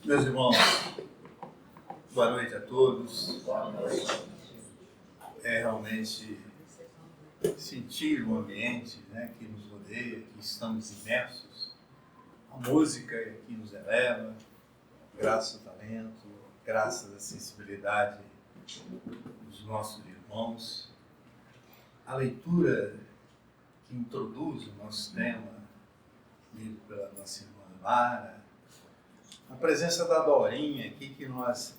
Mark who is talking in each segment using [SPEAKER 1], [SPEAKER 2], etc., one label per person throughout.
[SPEAKER 1] Meus irmãos, boa noite a todos. É realmente sentir o ambiente, né, que nos rodeia, que estamos imersos. A música que nos eleva, graças ao talento, graças à sensibilidade dos nossos irmãos. A leitura que introduz o nosso tema, lido pela nossa irmã Lara, a presença da Dorinha aqui, que nós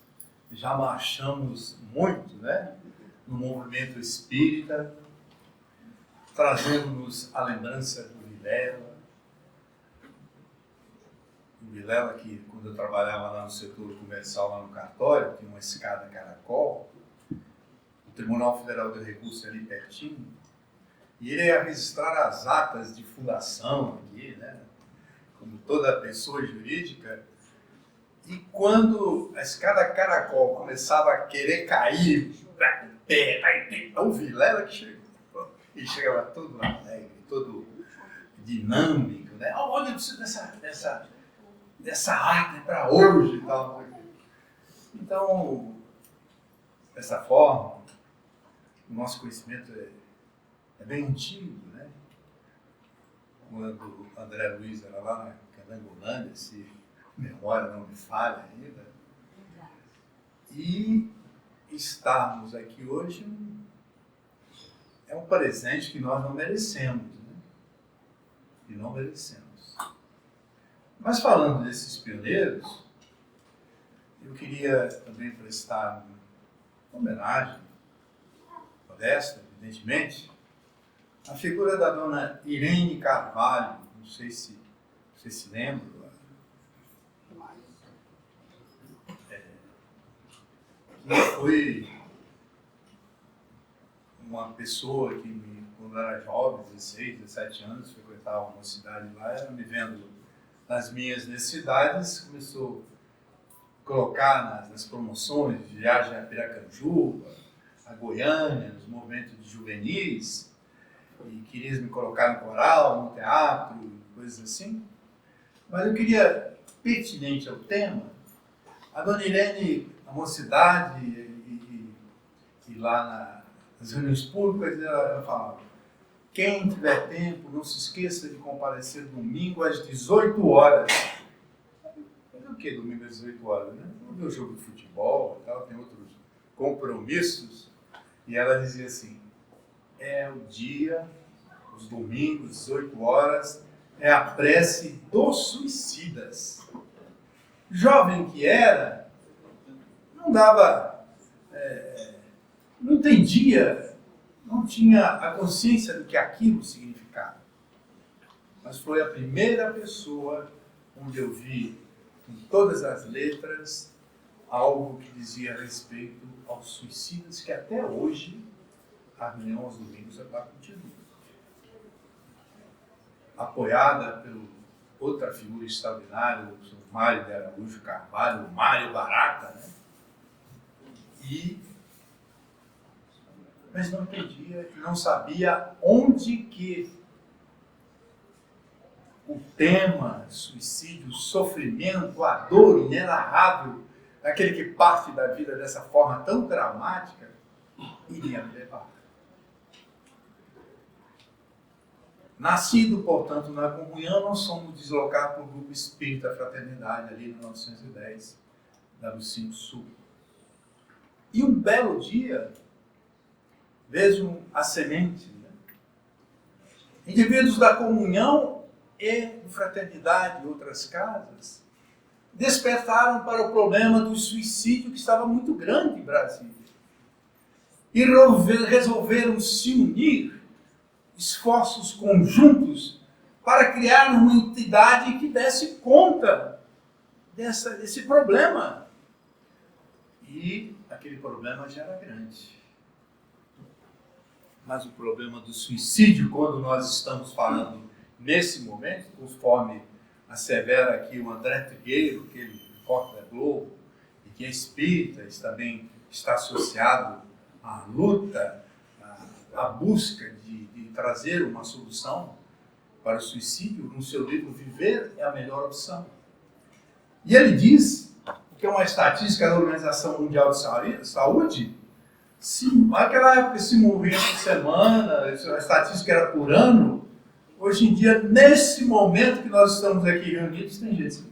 [SPEAKER 1] já marchamos muito, né, no movimento espírita, trazendo-nos a lembrança do Vilela. O Vilela, que quando eu trabalhava lá no setor comercial, lá no cartório, tinha uma escada caracol, o Tribunal Federal de Recursos ali pertinho, e ele ia registrar as atas de fundação aqui, né, como toda pessoa jurídica. E quando a escada caracol começava a querer cair, o Vilela que chegou. Ele chegava todo alegre, todo dinâmico, né? Olha, eu preciso dessa arte para hoje e tal. Então, dessa forma, o nosso conhecimento é bem antigo, né? Quando o André Luiz era lá na Canangolândia, se memória não me falha ainda, e estarmos aqui hoje é um presente que nós não merecemos, né? E não merecemos. Mas falando desses pioneiros, eu queria também prestar uma homenagem modesta, evidentemente, à figura da dona Irene Carvalho. Não sei se vocês se lembram, que foi uma pessoa que, quando eu era jovem, 16, 17 anos, frequentava uma cidade lá, ela me vendo nas minhas necessidades, começou a colocar nas promoções de viagem a Piracanjuba, a Goiânia, nos movimentos de juvenis, e queria me colocar no coral, no teatro, coisas assim. Mas eu queria, pertinente ao tema, a dona Irene, a mocidade e lá nas reuniões públicas, ela falava: quem tiver tempo, não se esqueça de comparecer domingo às 18 horas. Mas o que domingo às 18 horas? Né? Não ver o jogo de futebol e tal, tem outros compromissos. E ela dizia assim: é o dia, os domingos, 18 horas, é a prece dos suicidas. Jovem que era, não dava, não entendia, não tinha a consciência do que aquilo significava. Mas foi a primeira pessoa onde eu vi, em todas as letras, algo que dizia respeito aos suicidas, que até hoje a reunião aos domingos continua. Apoiada pelo outra figura extraordinária, o Sr. Mário de Araújo Carvalho, o Mário Barata, né? Mas não entendia, não sabia onde que o tema suicídio, o sofrimento, a dor inenarrável, aquele que parte da vida dessa forma tão dramática, iria me levar. Nascido, portanto, na comunhão, nós somos deslocados para o Grupo Espírita Fraternidade, ali no 910, da W5 Sul. E um belo dia, vejo a semente, né? Indivíduos da comunhão e de fraternidade e outras casas despertaram para o problema do suicídio, que estava muito grande em Brasília. E resolveram se unir, esforços conjuntos, para criar uma entidade que desse conta desse problema. E aquele problema já era grande. Mas o problema do suicídio, quando nós estamos falando nesse momento, conforme assevera aqui o André Trigueiro, aquele repórter da Globo, e que é espírita, também está associado à luta, à busca de trazer uma solução para o suicídio, no seu livro Viver é a Melhor Opção. E ele diz que é uma estatística da Organização Mundial de Saúde, naquela época se morria por semana, a estatística era por ano. Hoje em dia, nesse momento que nós estamos aqui reunidos, tem gente se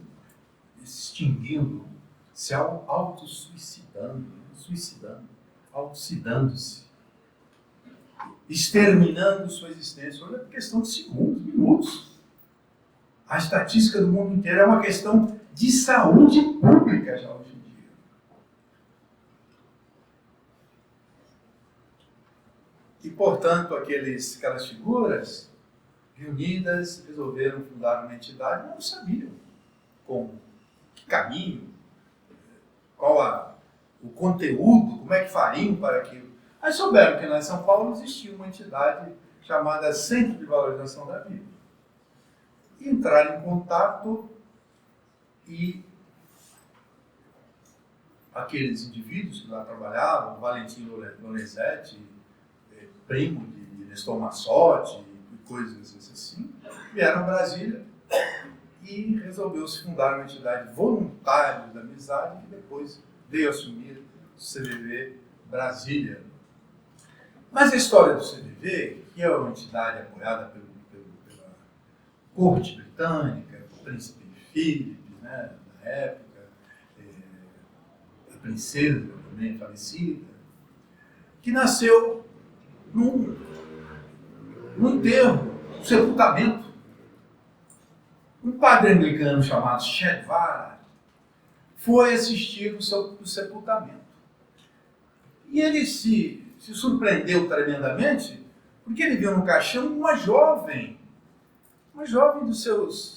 [SPEAKER 1] extinguindo, se auto-suicidando, autocidando-se, exterminando sua existência. Olha, é questão de segundos, minutos. A estatística do mundo inteiro é uma questão de saúde pública já hoje em dia. E, portanto, aquelas figuras reunidas resolveram fundar uma entidade, não sabiam como, que caminho, qual o conteúdo, como é que fariam para aquilo. Aí souberam que lá em São Paulo existia uma entidade chamada Centro de Valorização da Vida. E entraram em contato e aqueles indivíduos que lá trabalhavam, Valentim Lorenzetti, primo de Nestor Massotti, e coisas assim, vieram a Brasília e resolveu-se fundar uma entidade Voluntários da Amizade, que depois veio assumir o CVV Brasília. Mas a história do CVV, que é uma entidade apoiada pela corte britânica, o príncipe Philip, né, na época, a princesa também falecida, que nasceu num enterro, um sepultamento. Um padre anglicano chamado Chedvara foi assistir o sepultamento. E ele se surpreendeu tremendamente, porque ele viu no caixão uma jovem dos seus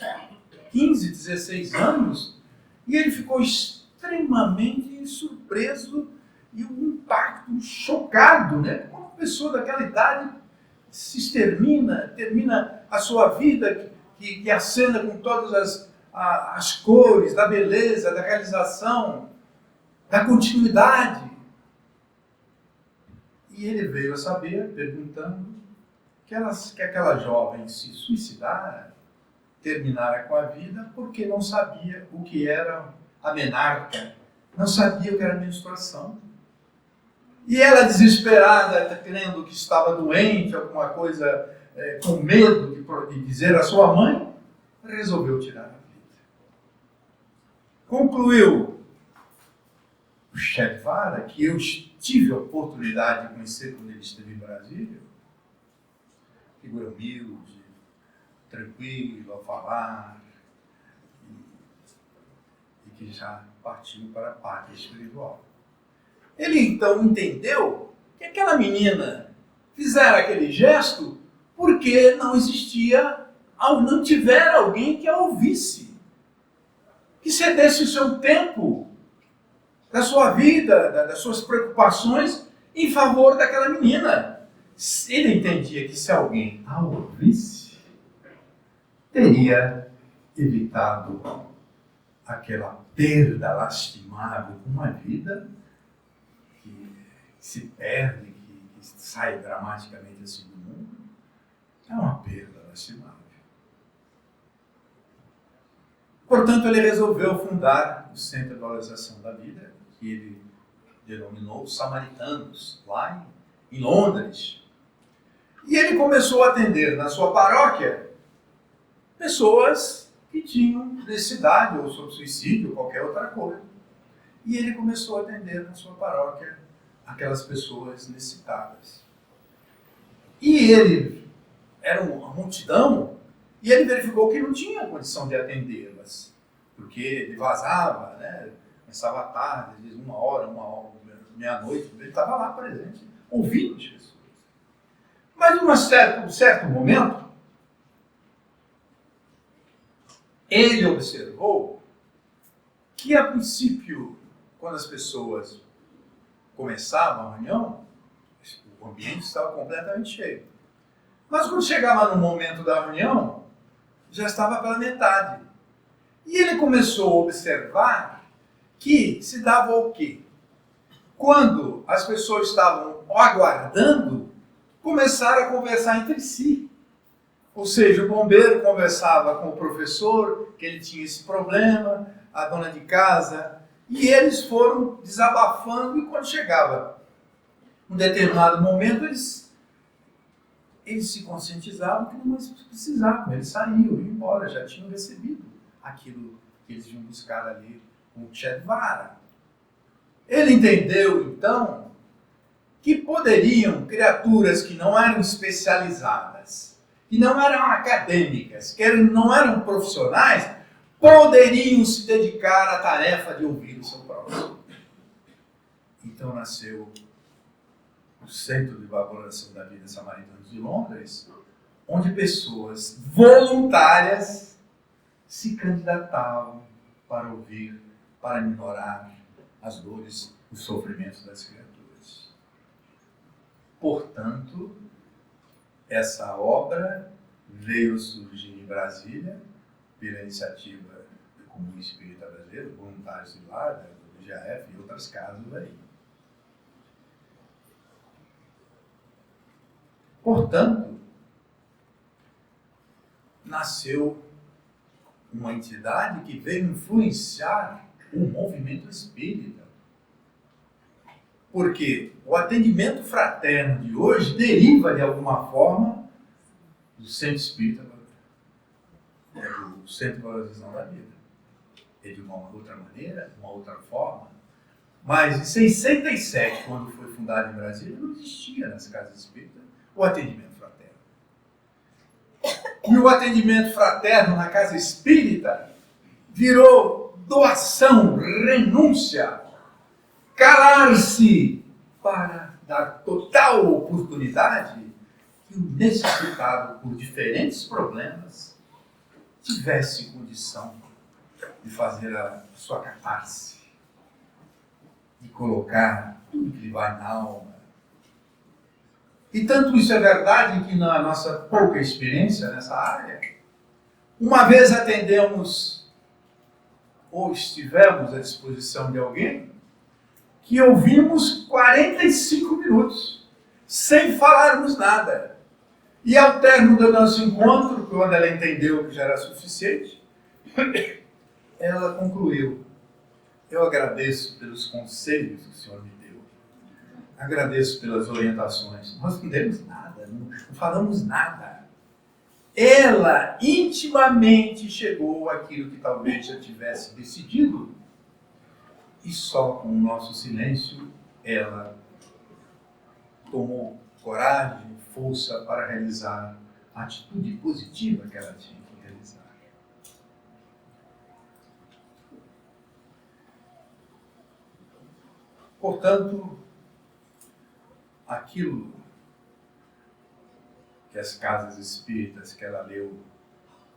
[SPEAKER 1] 15, 16 anos, e ele ficou extremamente surpreso e um impacto, chocado, né? Como uma pessoa daquela idade se termina a sua vida, que acena com todas as cores, da beleza, da realização, da continuidade. E ele veio a saber, perguntando, que aquela jovem se suicidara, terminara com a vida, porque não sabia o que era a menarca, não sabia o que era a menstruação. E ela, desesperada, crendo que estava doente, alguma coisa, com medo de dizer à sua mãe, resolveu tirar a vida. Concluiu o Chedvara, que eu tive a oportunidade de conhecer quando ele esteve em Brasília, figura humilde, tranquilo ao falar, e que já partiu para a pátria espiritual. Ele então entendeu que aquela menina fizera aquele gesto porque não tivera alguém que a ouvisse, que cedesse o seu tempo, da sua vida, das suas preocupações em favor daquela menina. Ele entendia que se alguém a ouvisse, teria evitado aquela perda lastimável com uma vida que se perde, que sai dramaticamente assim do mundo. É uma perda lastimável. Portanto, ele resolveu fundar o Centro de Valorização da Vida, que ele denominou Samaritanos, lá em Londres. E ele começou a atender na sua paróquia pessoas que tinham necessidade, ou sobre suicídio, ou qualquer outra coisa. E ele começou a atender na sua paróquia aquelas pessoas necessitadas. E ele era uma multidão, e ele verificou que não tinha condição de atendê-las, porque ele vazava, né? Começava à tarde, às vezes uma hora, meia-noite, ele estava lá presente, ouvindo as pessoas. Mas em um certo momento, ele observou que, a princípio, quando as pessoas começavam a reunião, o ambiente estava completamente cheio. Mas quando chegava no momento da reunião, já estava pela metade. E ele começou a observar que se dava o quê? Quando as pessoas estavam aguardando, começaram a conversar entre si. Ou seja, o bombeiro conversava com o professor, que ele tinha esse problema, a dona de casa, E eles foram desabafando, e quando chegava um determinado momento, eles se conscientizavam que não mais precisavam, eles saíam, iam embora, já tinham recebido aquilo que eles iam buscar ali com o Che Guevara. Ele entendeu, então, que poderiam criaturas que não eram especializadas, que não eram acadêmicas, que não eram profissionais, poderiam se dedicar à tarefa de ouvir o seu próximo. Então nasceu o Centro de Valoração da Vida Samaritanos de Londres, onde pessoas voluntárias se candidatavam para ouvir, para minorar as dores, os sofrimentos das criaturas. Portanto, essa obra veio surgir em Brasília pela iniciativa do Comunhão Espírita Brasileiro, voluntários de lá, do IGAF e outras casas aí. Portanto, nasceu uma entidade que veio influenciar o movimento espírita. Porque o atendimento fraterno de hoje deriva, de alguma forma, do Centro Espírita, do Centro de Valorização da Vida. É de uma outra maneira, uma outra forma. Mas em 67, quando foi fundado em Brasília, não existia nas casas espíritas o atendimento fraterno. E o atendimento fraterno na casa espírita virou doação, renúncia, calar-se para dar total oportunidade que o necessitado por diferentes problemas tivesse condição de fazer a sua catarse, de colocar tudo que lhe vai na alma. E tanto isso é verdade que na nossa pouca experiência nessa área, uma vez atendemos ou estivemos à disposição de alguém que ouvimos 45 minutos, sem falarmos nada. E ao término do nosso encontro, quando ela entendeu que já era suficiente, ela concluiu: eu agradeço pelos conselhos que o Senhor me deu, agradeço pelas orientações. Nós não demos nada, não falamos nada. Ela intimamente chegou àquilo que talvez já tivesse decidido, e só com o nosso silêncio ela tomou coragem, força para realizar a atitude positiva que ela tinha que realizar. Portanto, aquilo que as casas espíritas que ela leu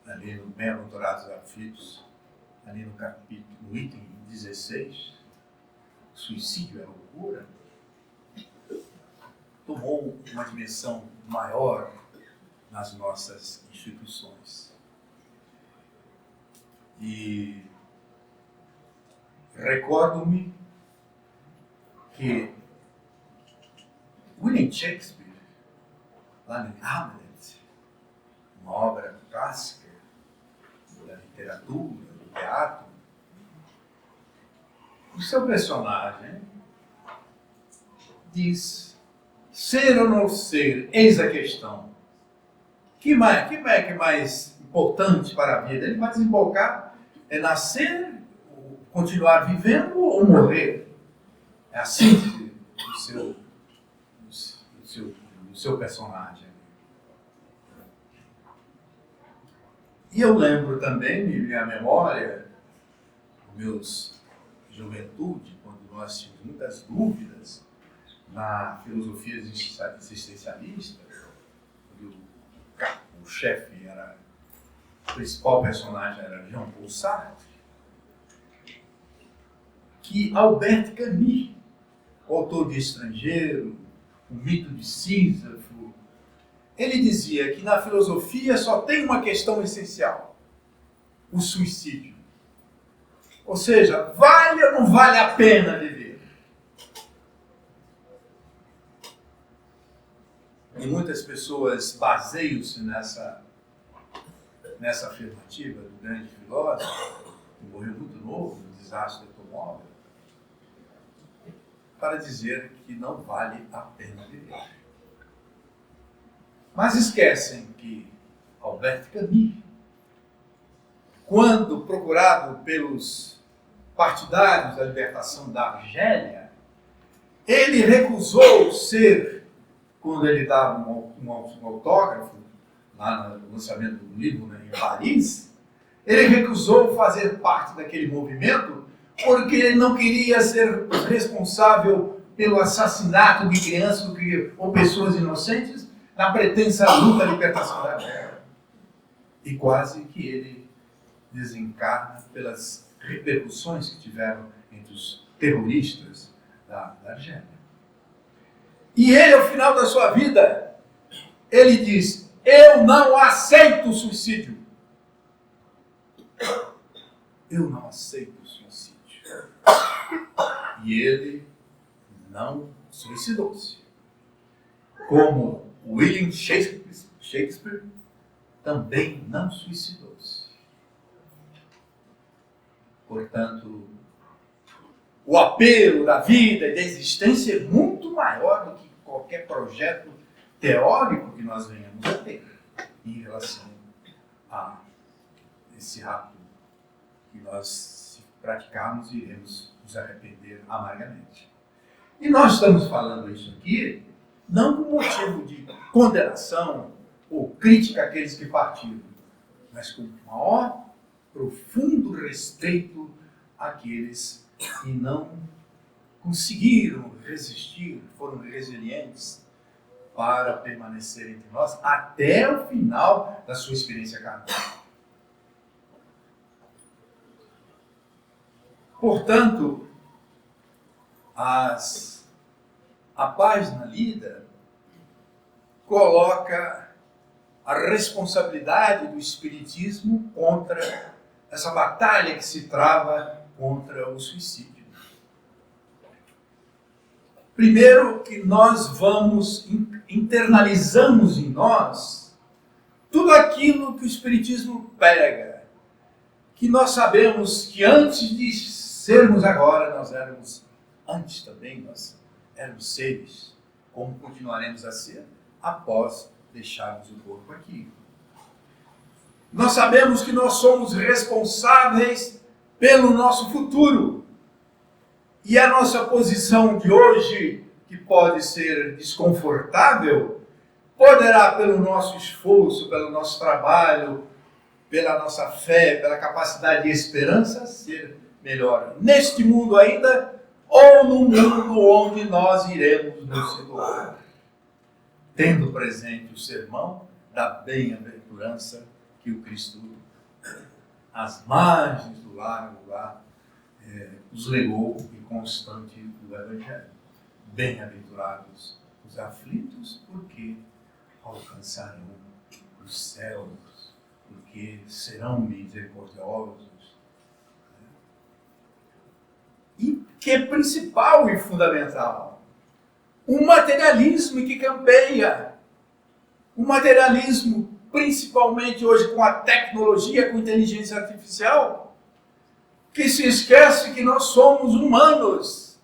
[SPEAKER 1] ali no Bem-aventurados Aflitos, ali no capítulo, no item 16, suicídio é loucura, tomou uma dimensão maior nas nossas instituições. E recordo-me que William Shakespeare, lá em Hamlet, uma obra clássica da literatura, do teatro, o seu personagem diz: ser ou não ser, eis a questão. Que é mais importante para a vida? Ele vai desembocar: é nascer, continuar vivendo ou morrer? É a síntese do seu personagem. E eu lembro também, me vem à memória, meus juventude, quando nós tínhamos muitas dúvidas na filosofia existencialista, o chefe era, o principal personagem era Jean-Paul Sartre, que Albert Camus, o autor de Estrangeiro, o mito de Sísifo, ele dizia que na filosofia só tem uma questão essencial: o suicídio. Ou seja, vale ou não vale a pena viver? E muitas pessoas baseiam-se nessa afirmativa do grande filósofo, que morreu muito novo no desastre do automóvel, para dizer que não vale a pena viver. Mas esquecem que Albert Camus, quando procurado pelos partidários da libertação da Argélia, ele recusou ser, quando ele dava um autógrafo, lá no lançamento do livro, né, em Paris, ele recusou fazer parte daquele movimento porque ele não queria ser responsável pelo assassinato de crianças ou pessoas inocentes na pretensa luta à libertação da guerra. E quase que ele desencarna pelas repercussões que tiveram entre os terroristas da Argélia. E ele, ao final da sua vida, ele diz: eu não aceito o suicídio. Eu não aceito o suicídio. E ele não suicidou-se. Como William Shakespeare também não suicidou-se. Portanto, o apelo da vida e da existência é muito maior do que qualquer projeto teórico que nós venhamos a ter em relação a esse ato que nós, se praticarmos, iremos nos arrepender amargamente. E nós estamos falando isso aqui não por motivo de condenação ou crítica àqueles que partiram, mas com maior, profundo respeito àqueles que não conseguiram resistir, foram resilientes para permanecer entre nós até o final da sua experiência carnal. Portanto, a página lida coloca a responsabilidade do Espiritismo contra essa batalha que se trava contra o suicídio. Primeiro que nós internalizamos em nós tudo aquilo que o Espiritismo prega, que nós sabemos que antes de sermos agora, nós éramos, antes também, nós éramos seres, como continuaremos a ser após deixarmos o corpo aqui. Nós sabemos que nós somos responsáveis pelo nosso futuro. E a nossa posição de hoje, que pode ser desconfortável, poderá, pelo nosso esforço, pelo nosso trabalho, pela nossa fé, pela capacidade de esperança, ser melhor neste mundo ainda, ou no mundo onde nós iremos nos situar, tendo presente o sermão da bem-aventurança que o Cristo, às margens do lago lá, os legou e constante do Evangelho. Bem-aventurados os aflitos, porque alcançarão os céus, porque serão misericordiosos. E que é principal e fundamental, um materialismo que campeia, um materialismo principalmente hoje com a tecnologia, com a inteligência artificial, que se esquece que nós somos humanos,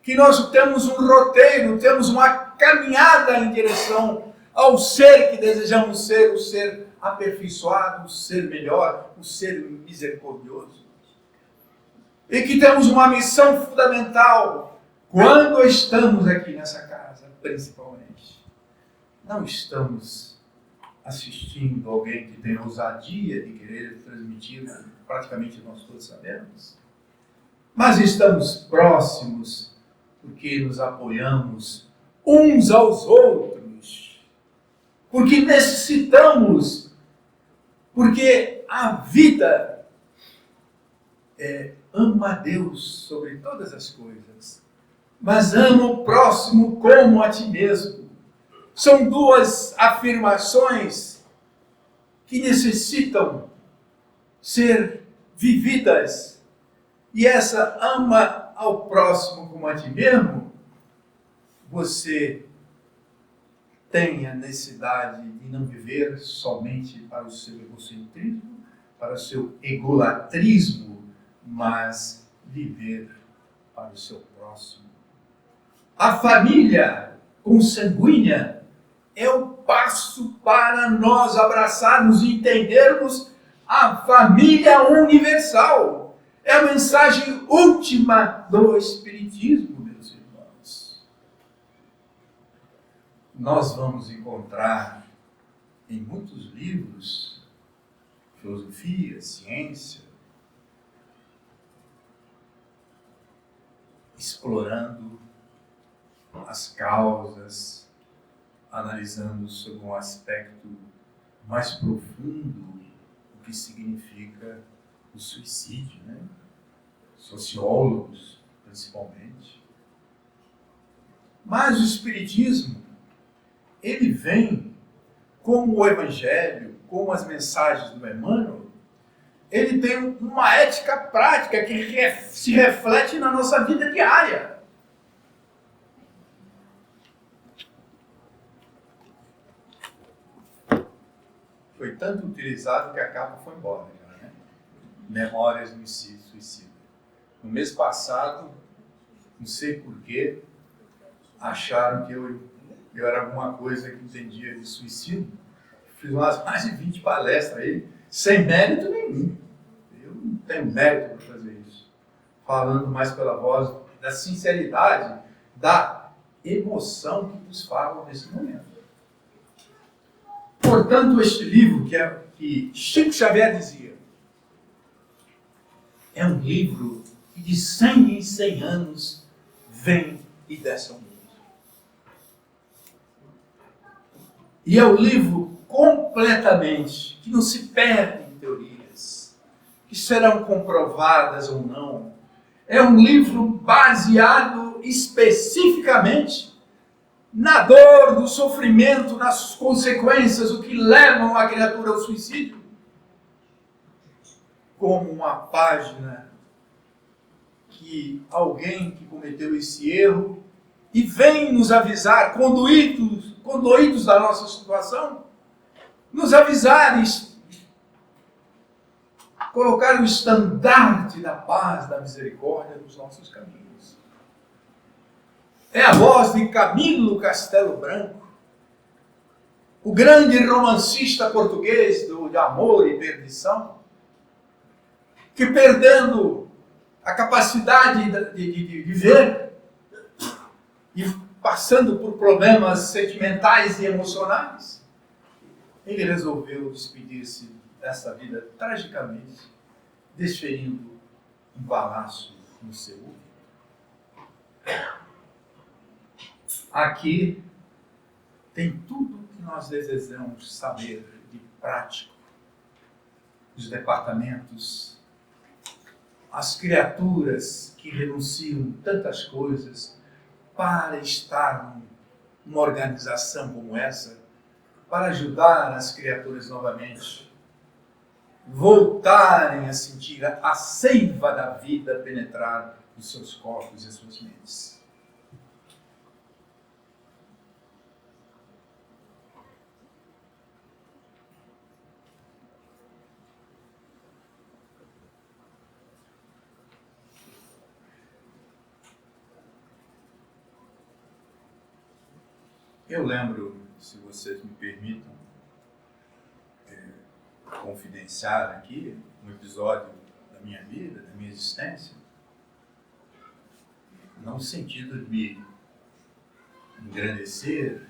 [SPEAKER 1] que nós temos um roteiro, temos uma caminhada em direção ao ser que desejamos ser, o ser aperfeiçoado, o ser melhor, o ser misericordioso. E que temos uma missão fundamental quando estamos aqui nessa casa, principalmente. Não estamos assistindo alguém que tem ousadia de querer transmitir, praticamente nós todos sabemos, mas estamos próximos porque nos apoiamos uns aos outros, porque necessitamos, porque a vida ama a Deus sobre todas as coisas, mas ama o próximo como a ti mesmo. São duas afirmações que necessitam ser vividas. E essa ama ao próximo como a ti mesmo, você tem a necessidade de não viver somente para o seu egocentrismo, para o seu egolatrismo, mas viver para o seu próximo. A família consanguínea é o passo para nós abraçarmos e entendermos a família universal. É a mensagem última do Espiritismo, meus irmãos. Nós vamos encontrar em muitos livros, filosofia, ciência, explorando as causas, analisando sob um aspecto mais profundo o que significa o suicídio, né? Sociólogos, principalmente. Mas o Espiritismo, ele vem, como o Evangelho, como as mensagens do Emmanuel, ele tem uma ética prática que se reflete na nossa vida diária. Foi tanto utilizado que a capa foi embora, né? Memórias do Suicida. No mês passado, não sei porquê, acharam que eu era alguma coisa que entendia de suicídio. Fiz mais de 20 palestras aí, sem mérito nenhum. Eu não tenho mérito para fazer isso. Falando mais pela voz da sinceridade, da emoção que nos falam nesse momento. Portanto, este livro, que Chico Xavier dizia, é um livro que de 100 em 100 anos vem e desce ao mundo. E é um livro completamente, que não se perde em teorias, que serão comprovadas ou não. É um livro baseado especificamente na dor, do sofrimento, nas consequências, o que levam a criatura ao suicídio. Como uma página que alguém que cometeu esse erro e vem nos avisar, condoídos da nossa situação, nos avisar e colocar o estandarte da paz, da misericórdia nos nossos caminhos. É a voz de Camilo Castelo Branco, o grande romancista português de amor e perdição, que perdendo a capacidade de ver e passando por problemas sentimentais e emocionais, ele resolveu despedir-se dessa vida tragicamente, desferindo um balaço no seu ouvido. Aqui tem tudo o que nós desejamos saber de prático, os departamentos, as criaturas que renunciam tantas coisas para estar numa organização como essa, para ajudar as criaturas novamente, voltarem a sentir a seiva da vida penetrar nos seus corpos e suas mentes. Eu lembro, se vocês me permitam, confidenciar aqui um episódio da minha vida, da minha existência, não no sentido de me engrandecer,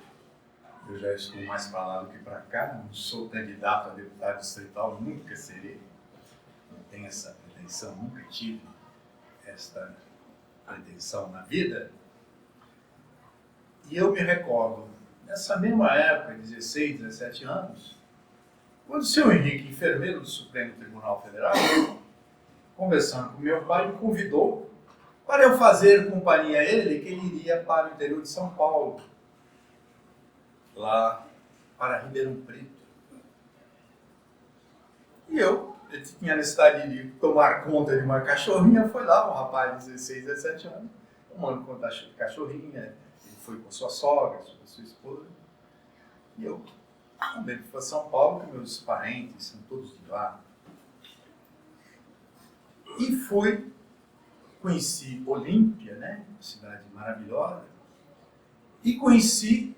[SPEAKER 1] eu já estou mais para lá do que para cá, não sou candidato a deputado distrital, nunca serei, não tenho essa pretensão, nunca tive esta pretensão na vida. E eu me recordo, nessa mesma época, 16, 17 anos, quando o senhor Henrique, enfermeiro do Supremo Tribunal Federal, conversando com meu pai, me convidou para eu fazer companhia a ele, que ele iria para o interior de São Paulo, lá para Ribeirão Preto. E eu tinha necessidade de tomar conta de uma cachorrinha, foi lá um rapaz de 16, 17 anos, tomando conta da cachorrinha, ele foi com sua sogra, com sua esposa, e eu também fui para São Paulo, que meus parentes são todos de lá. E conheci Olímpia, né? Uma cidade maravilhosa, e conheci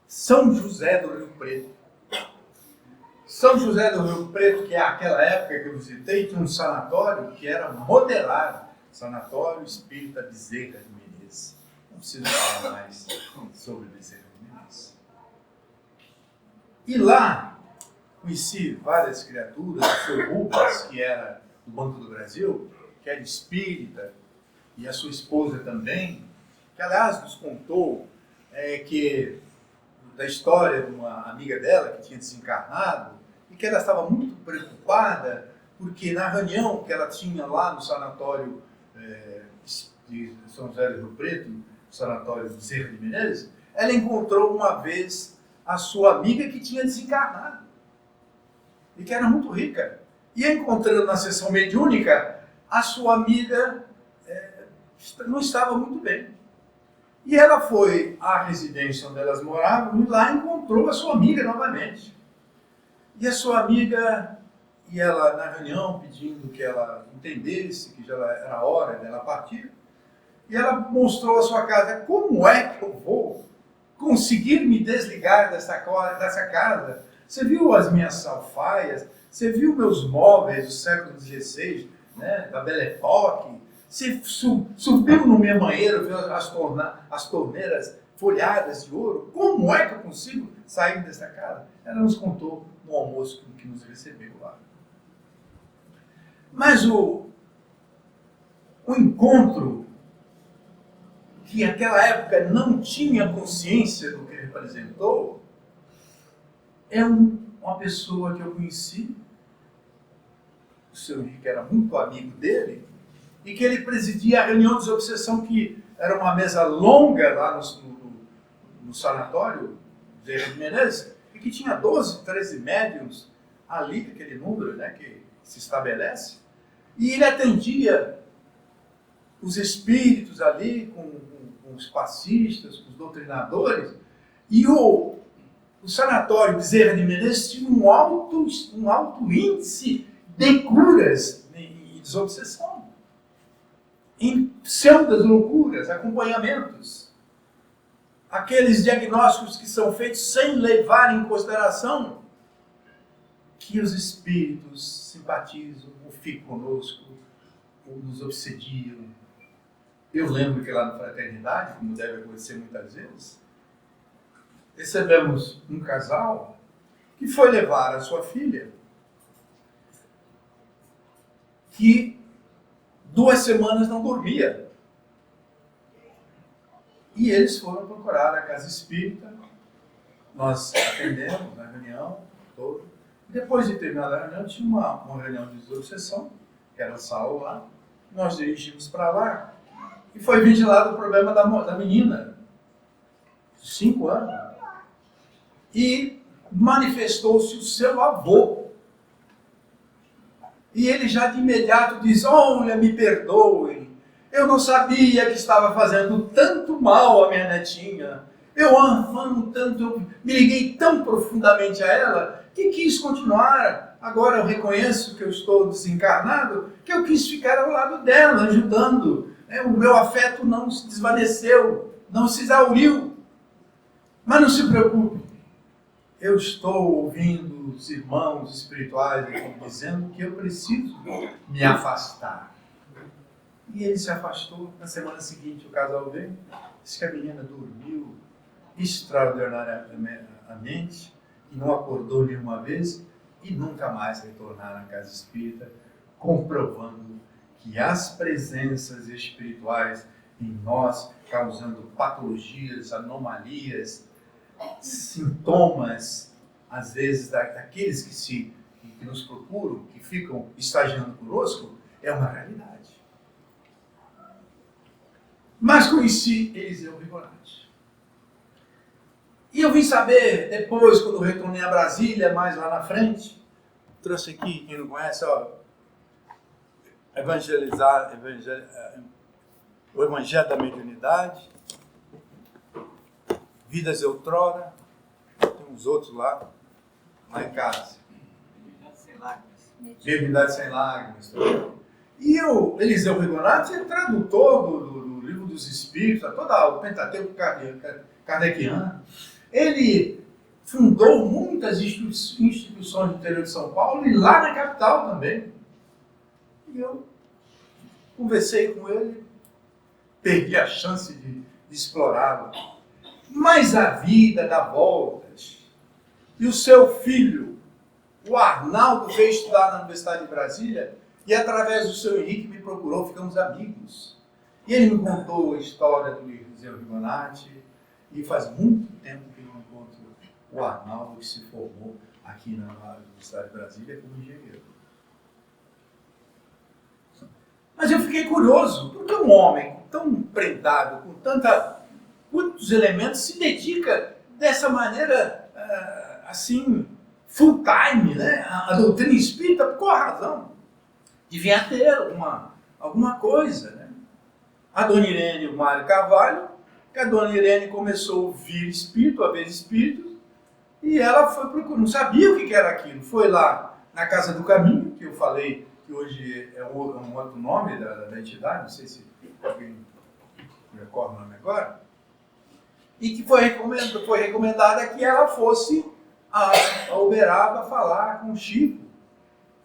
[SPEAKER 1] São José do Rio Preto. São José do Rio Preto, que é aquela época que eu visitei, tinha um sanatório que era moderado, Sanatório Espírita Bezerra de Menezes. Não preciso falar mais sobre Bezerra de Menezes. E lá conheci várias criaturas, o seu Rubens, que era do Banco do Brasil, que era espírita, e a sua esposa também, que aliás nos contou que da história de uma amiga dela que tinha desencarnado e que ela estava muito preocupada porque na reunião que ela tinha lá no sanatório de São José do Rio Preto, no sanatório de Serra de Menezes, ela encontrou uma vez a sua amiga que tinha desencarnado e que era muito rica. E encontrando na sessão mediúnica, a sua amiga não estava muito bem. E ela foi à residência onde elas moravam e lá encontrou a sua amiga novamente. E a sua amiga, e ela na reunião pedindo que ela entendesse que já era hora dela partir, e ela mostrou a sua casa. Como é que eu vou conseguir me desligar dessa casa? Você viu as minhas salfaias? Você viu meus móveis do século XVI, né, da Belle Époque? Você subiu no meu banheiro, viu as torneiras folhadas de ouro? Como é que eu consigo sair dessa casa? Ela nos contou no almoço que nos recebeu lá. Mas o encontro, que naquela época não tinha consciência do que representou, é uma pessoa que eu conheci, o seu Henrique era muito amigo dele, e que ele presidia a reunião de desobsessão, que era uma mesa longa lá no sanatório de Menezes, e que tinha 12, 13 médiuns ali, aquele número, né, que se estabelece, e ele atendia os espíritos ali, com os passistas, com os doutrinadores, e o sanatório Bezerra de Menezes tinha um alto índice de curas e desobsessão, em pseudas loucuras, acompanhamentos, aqueles diagnósticos que são feitos sem levar em consideração que os espíritos simpatizam, ou ficam conosco, ou nos obsediam. Eu lembro que lá na Fraternidade, como deve acontecer muitas vezes, recebemos um casal que foi levar a sua filha, que 2 semanas não dormia. E eles foram procurar a casa espírita, nós atendemos na reunião toda. Depois de terminar a reunião, tinha uma reunião de desobsessão, que era a sala lá, nós dirigimos para lá, e foi vigilado o problema da menina, de 5 anos, e manifestou-se o seu avô. E ele já de imediato diz: olha, me perdoem, eu não sabia que estava fazendo tanto mal à minha netinha, eu amo tanto, eu me liguei tão profundamente a ela, que quis continuar. Agora eu reconheço que eu estou desencarnado, que eu quis ficar ao lado dela, ajudando. O meu afeto não se desvaneceu, não se exauriu. Mas não se preocupe, eu estou ouvindo os irmãos espirituais dizendo que eu preciso me afastar. E ele se afastou. Na semana seguinte o casal veio, disse que a menina dormiu extraordinariamente e não acordou nenhuma vez e nunca mais retornaram à casa espírita, comprovando que as presenças espirituais em nós, causando patologias, anomalias, sintomas, às vezes, daqueles que nos procuram, que ficam estagiando conosco, é uma realidade. Mas conheci Eliseu Rigorati. E eu vim saber, depois, quando retornei a Brasília, mais lá na frente, trouxe aqui, quem não conhece, o Evangelho da Mediunidade, Vidas Outrora, tem uns outros lá em casa. Mediunidade Sem Lágrimas. E o Eliseu Rigorati é tradutor do livro Livro dos Espíritos, a toda o Pentateuco kardeciano. Ele fundou muitas instituições no interior de São Paulo e lá na capital também. E eu conversei com ele, perdi a chance de explorá-lo. Mas a vida dá voltas. E o seu filho, o Arnaldo, veio estudar na Universidade de Brasília e, através do seu Henrique, me procurou, ficamos amigos. E ele me contou a história do Eliseu Rigonati, e faz muito tempo que eu não encontro o Arnaldo, que se formou aqui na Universidade de Brasília como engenheiro. Mas eu fiquei curioso, porque um homem tão prendado, com muitos elementos, se dedica dessa maneira, assim, full time, né? A doutrina espírita, por qual razão? Devia ter alguma coisa, né? A dona Irene e o Mário Carvalho, que a dona Irene começou a ouvir espírito, a ver espíritos, e ela foi procurar, não sabia o que era aquilo. Foi lá na Casa do Caminho, que eu falei que hoje é um outro nome da entidade, não sei se alguém me recorda o nome agora, e que foi recomendada que ela fosse a Uberaba falar com o Chico.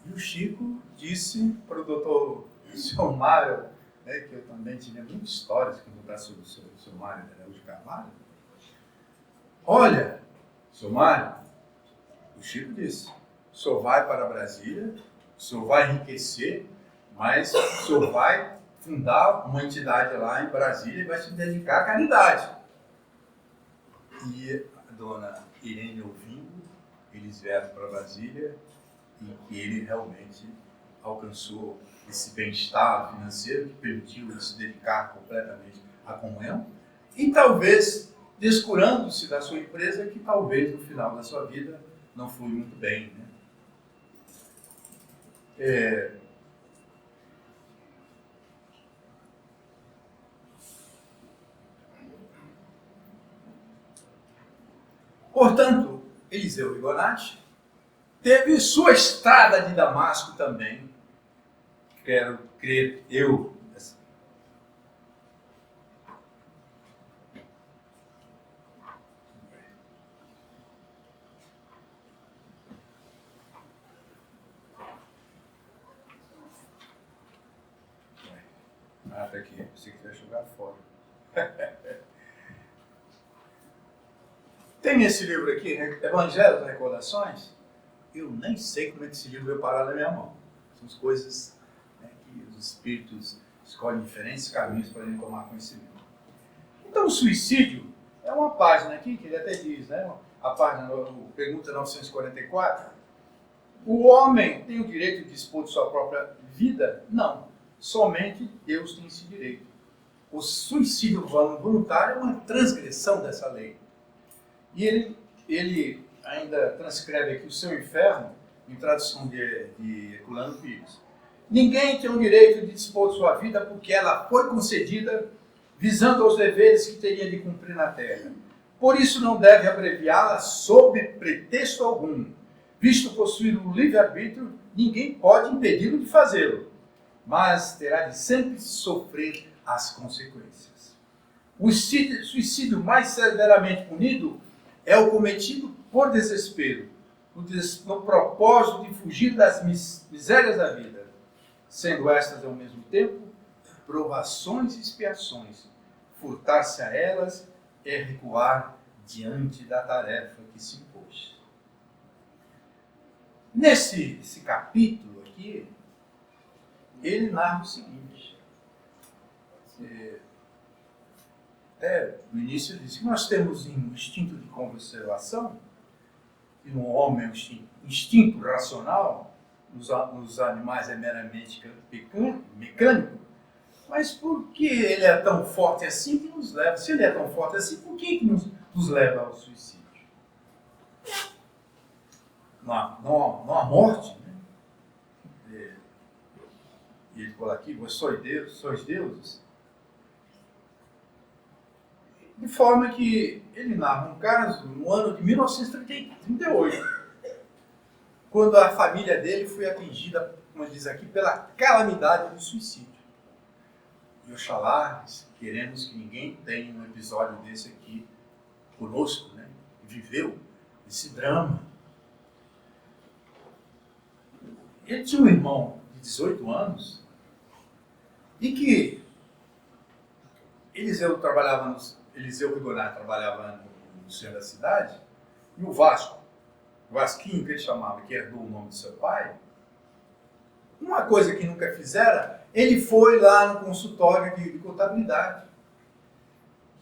[SPEAKER 1] E o Chico disse para o doutor Sr. Mário, né, que eu também tinha muitas histórias que contar sobre o Sr. Mário de Carvalho. Olha, Sr. Mário, o Chico disse, o senhor vai para Brasília, o senhor vai enriquecer, mas o senhor vai fundar uma entidade lá em Brasília e vai se dedicar à caridade. E a dona Irene ouvindo, eles vieram para Brasília e ele realmente alcançou esse bem-estar financeiro que permitiu ele se dedicar completamente à comunhão e talvez descurando-se da sua empresa que talvez no final da sua vida não foi muito bem, né? Portanto, Eliseu Rigonati teve sua estrada de Damasco também. Quero crer eu. Ah, tá aqui. Pensei que ia jogar fora. Tem esse livro aqui, Evangelho das Recordações. Eu nem sei como é que esse livro veio parar na minha mão. São as coisas, né, que os espíritos escolhem diferentes caminhos para a gente tomar conhecimento. Então, o suicídio é uma página aqui, que ele até diz, né? A página, pergunta 944. O homem tem o direito de dispor de sua própria vida? Não. Somente Deus tem esse direito. O suicídio voluntário é uma transgressão dessa lei. E ele ainda transcreve aqui o seu inferno, em tradução de Herculano Pires. Ninguém tem o direito de dispor de sua vida porque ela foi concedida visando aos deveres que teria de cumprir na terra. Por isso não deve abreviá-la sob pretexto algum. Visto possuir o livre-arbítrio, ninguém pode impedi-lo de fazê-lo, mas terá de sempre sofrer as consequências. O suicídio mais severamente punido é o cometido por desespero, no propósito de fugir das misérias da vida, sendo estas, ao mesmo tempo, provações e expiações. Furtar-se a elas é recuar diante da tarefa que se impôs. Nesse capítulo aqui, ele narra o seguinte. Até no início ele diz que nós temos um instinto de conservação, e no homem é um instinto racional, nos animais é meramente mecânico, mas por que ele é tão forte assim que nos leva? Se ele é tão forte assim, por que nos leva ao suicídio? Não há morte, né? E ele fala aqui, vós sois deuses. De forma que ele narra um caso no ano de 1938, quando a família dele foi atingida, como diz aqui, pela calamidade do suicídio. e oxalá queremos que ninguém tenha um episódio desse aqui conosco, né? Viveu esse drama. Ele tinha um irmão de 18 anos e que Eliseu Rigonati trabalhava no centro da cidade, e o Vasquinho, que ele chamava, que herdou o nome do seu pai, uma coisa que nunca fizera, ele foi lá no consultório de contabilidade.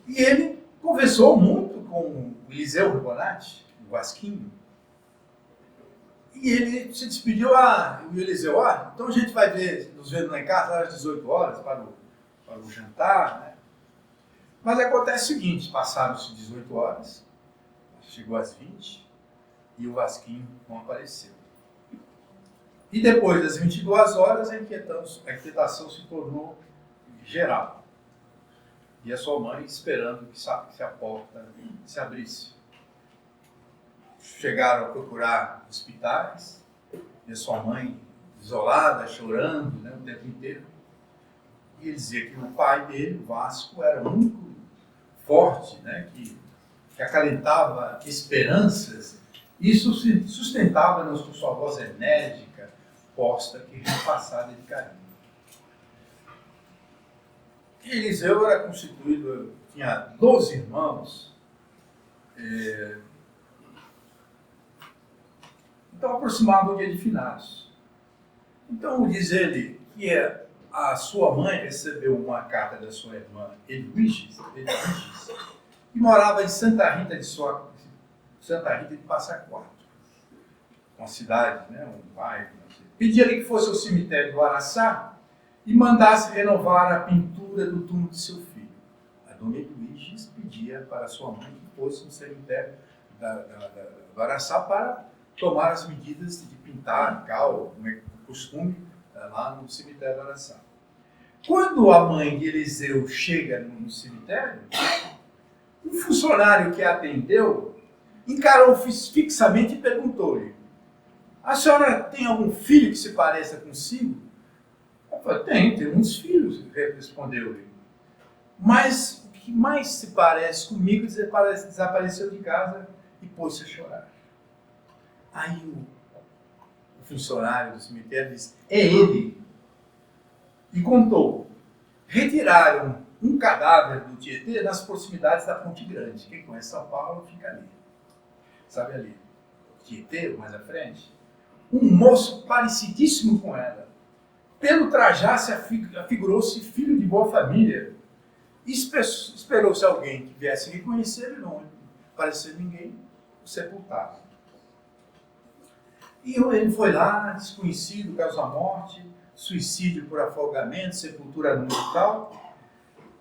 [SPEAKER 1] E ele conversou muito com o Eliseu Rigonati, o Vasquinho. E ele se despediu, o Eliseu, então a gente vai nos vendo lá em casa às 18 horas para o jantar, né? Mas acontece o seguinte, passaram-se 18 horas, chegou às 20 e o Vasquinho não apareceu. E depois das 22 horas a inquietação se tornou geral. E a sua mãe esperando que a porta se abrisse. Chegaram a procurar hospitais, e a sua mãe isolada, chorando, né, o tempo inteiro. E ele dizia que o pai dele, o Vasco, era muito forte, né, que acalentava esperanças. Isso se sustentava na sua voz enérgica, posta, que repassada de carinho. E Eliseu era constituído, tinha 12 irmãos. Então aproximava o dia de finados. Então diz ele que a sua mãe recebeu uma carta da sua irmã Edwiges, que morava em Santa Rita de Passa Quatro, uma cidade, né, um bairro. Pedia-lhe que fosse ao cemitério do Araçá e mandasse renovar a pintura do túmulo de seu filho. A dona Edwiges pedia para sua mãe que fosse no cemitério do Araçá para tomar as medidas de pintar, cal, como é o costume, lá no cemitério do Araçá. Quando a mãe de Eliseu chega no cemitério, um funcionário que a atendeu encarou fixamente e perguntou-lhe: a senhora tem algum filho que se pareça consigo? Ela falou: tem muitos filhos, respondeu-lhe. Mas o que mais se parece comigo desapareceu de casa e pôs-se a chorar. Aí o funcionário do cemitério disse: é ele. E contou. Retiraram um cadáver do Tietê nas proximidades da Ponte Grande. Quem conhece São Paulo fica ali. Sabe ali? Tietê, mais à frente. Um moço parecidíssimo com ela. Pelo trajar se afigurou-se filho de boa família. Esperou-se alguém que viesse reconhecer e não parecer ninguém, o sepultado. E ele foi lá, desconhecido, causa morte, suicídio por afogamento, sepultura no hospital.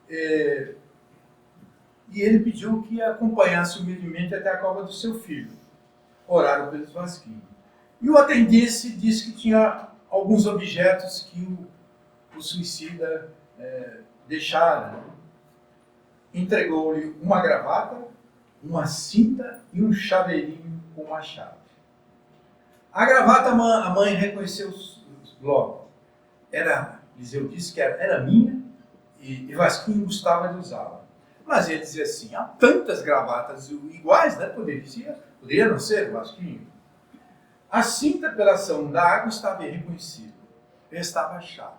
[SPEAKER 1] E ele pediu que acompanhasse humildemente até a cova do seu filho. Oraram pelos Vasquinhos. E o atendente disse que tinha alguns objetos que o suicida deixara. Né? Entregou-lhe uma gravata, uma cinta e um chaveirinho com uma chave. A gravata a mãe reconheceu logo. Eliseu disse que era minha e Vasquinho gostava de usá-la. Mas ele dizia assim: há tantas gravatas iguais, né? Poderia não ser Vasquinho. A cinta, pela ação da água, estava irreconhecível. Restava a chave.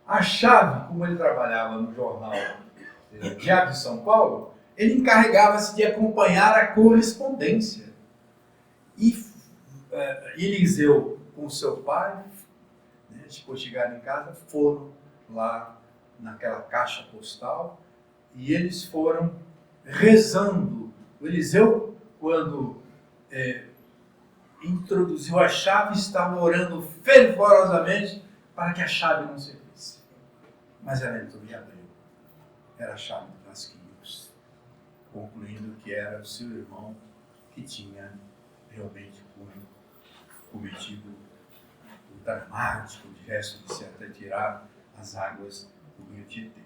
[SPEAKER 1] A chave, como ele trabalhava no jornal Diário de São Paulo, ele encarregava-se de acompanhar a correspondência. E Eliseu, com seu pai, né, depois de chegar em casa, foram lá naquela caixa postal e eles foram rezando. O Eliseu, quando introduziu a chave, estava orando fervorosamente para que a chave não servisse. Mas ela entrou e abriu. Era a chave do Vasquinhos, concluindo que era o seu irmão que tinha realmente cometido o dramático gesto de se retirar as águas do rio Tietê.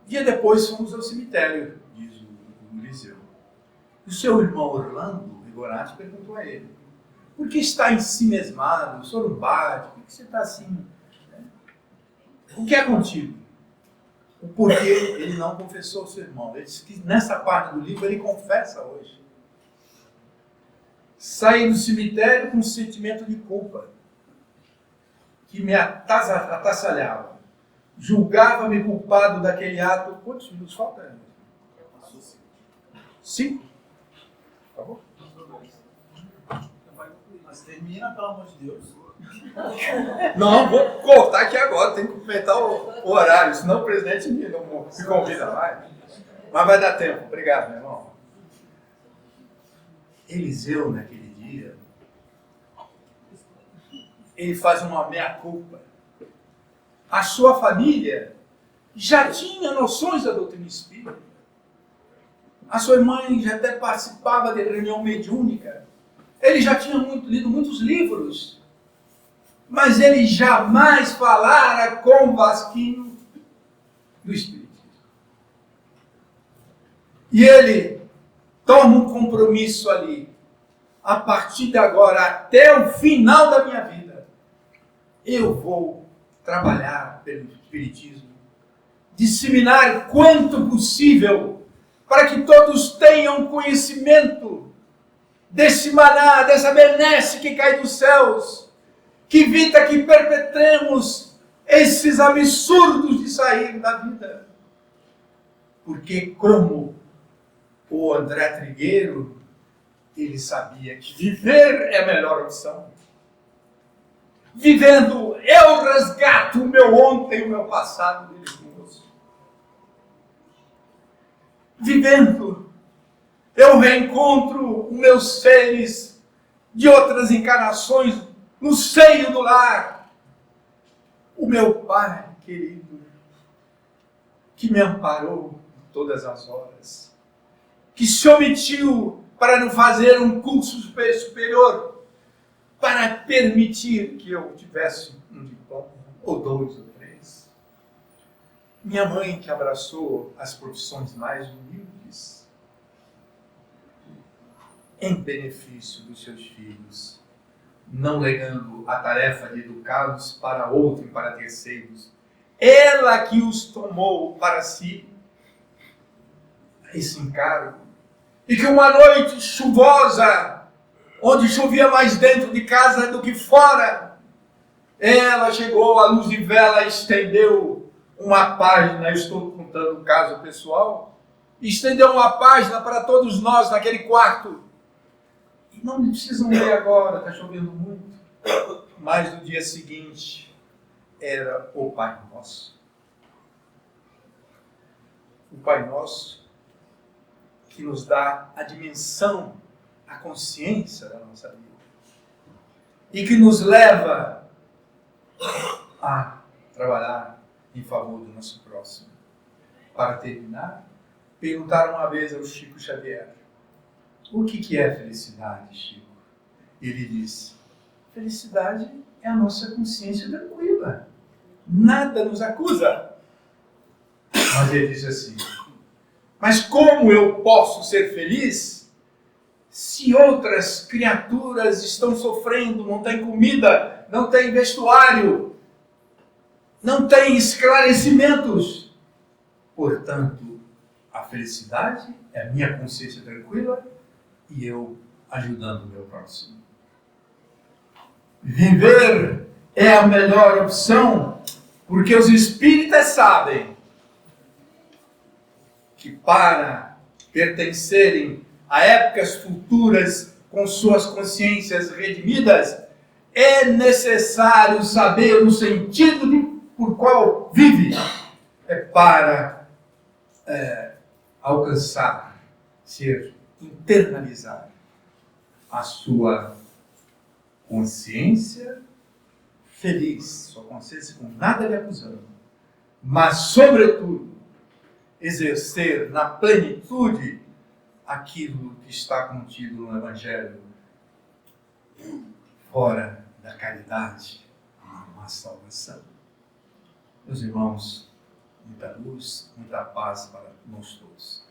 [SPEAKER 1] Dia depois fomos ao cemitério, diz o Eliseu. O seu irmão Orlando Rigonati perguntou a ele: por que está em si mesmado, sorumbático? Por que você está assim? o que é contigo? O porquê ele não confessou ao seu irmão. Ele diz que nessa parte do livro ele confessa hoje. Saí do cemitério com um sentimento de culpa que me atassalhava. Julgava-me culpado daquele ato. Quantos minutos faltam? 5? Tá bom?
[SPEAKER 2] Mas termina, pelo amor de Deus.
[SPEAKER 1] Não, vou cortar aqui agora. Tem que completar o horário. Senão o presidente não me convida mais. Mas vai dar tempo. Obrigado, meu irmão. Eliseu, naquele dia, ele faz uma meia-culpa. A sua família já tinha noções da doutrina espírita. A sua mãe já até participava de reunião mediúnica. Ele já tinha lido muitos livros. Mas ele jamais falara com Vasquinho do Espiritismo. E ele toma um compromisso ali. A partir de agora, até o final da minha vida, eu vou trabalhar pelo Espiritismo, disseminar quanto possível, para que todos tenham conhecimento desse maná, dessa benesse que cai dos céus, que evita que perpetremos esses absurdos de sair da vida. Porque como o André Trigueiro, ele sabia que viver é a melhor opção. Vivendo, eu resgato o meu ontem e o meu passado delicioso. Vivendo, eu reencontro os meus seres de outras encarnações no seio do lar. O meu pai querido, que me amparou em todas as horas, que se omitiu para não fazer um curso superior, para permitir que eu tivesse um diploma, ou 2 ou 3. Minha mãe, que abraçou as profissões mais humildes, em benefício dos seus filhos, não legando a tarefa de educá-los para outro e para terceiros. Ela que os tomou para si, esse encargo. E que uma noite chuvosa, onde chovia mais dentro de casa do que fora, ela chegou à luz de vela, estendeu uma página, eu estou contando um caso pessoal, estendeu uma página para todos nós naquele quarto. E não precisam ler agora, está chovendo muito. Mas no dia seguinte era o Pai Nosso. O Pai Nosso que nos dá a dimensão, a consciência da nossa vida. E que nos leva a trabalhar em favor do nosso próximo. Para terminar, perguntaram uma vez ao Chico Xavier: o que é felicidade, Chico? Ele disse: felicidade é a nossa consciência tranquila. Nada nos acusa. Mas ele disse assim: mas como eu posso ser feliz se outras criaturas estão sofrendo, não tem comida, não tem vestuário, não tem esclarecimentos? Portanto, a felicidade é a minha consciência tranquila e eu ajudando o meu próximo. Viver é a melhor opção, porque os espíritas sabem que para pertencerem a épocas futuras com suas consciências redimidas, é necessário saber o sentido por qual vive. É para alcançar, internalizar a sua consciência feliz, sua consciência com nada lhe acusando, mas, sobretudo, exercer na plenitude aquilo que está contido no Evangelho. Fora da caridade, não há salvação. Meus irmãos, muita luz, muita paz para nós todos.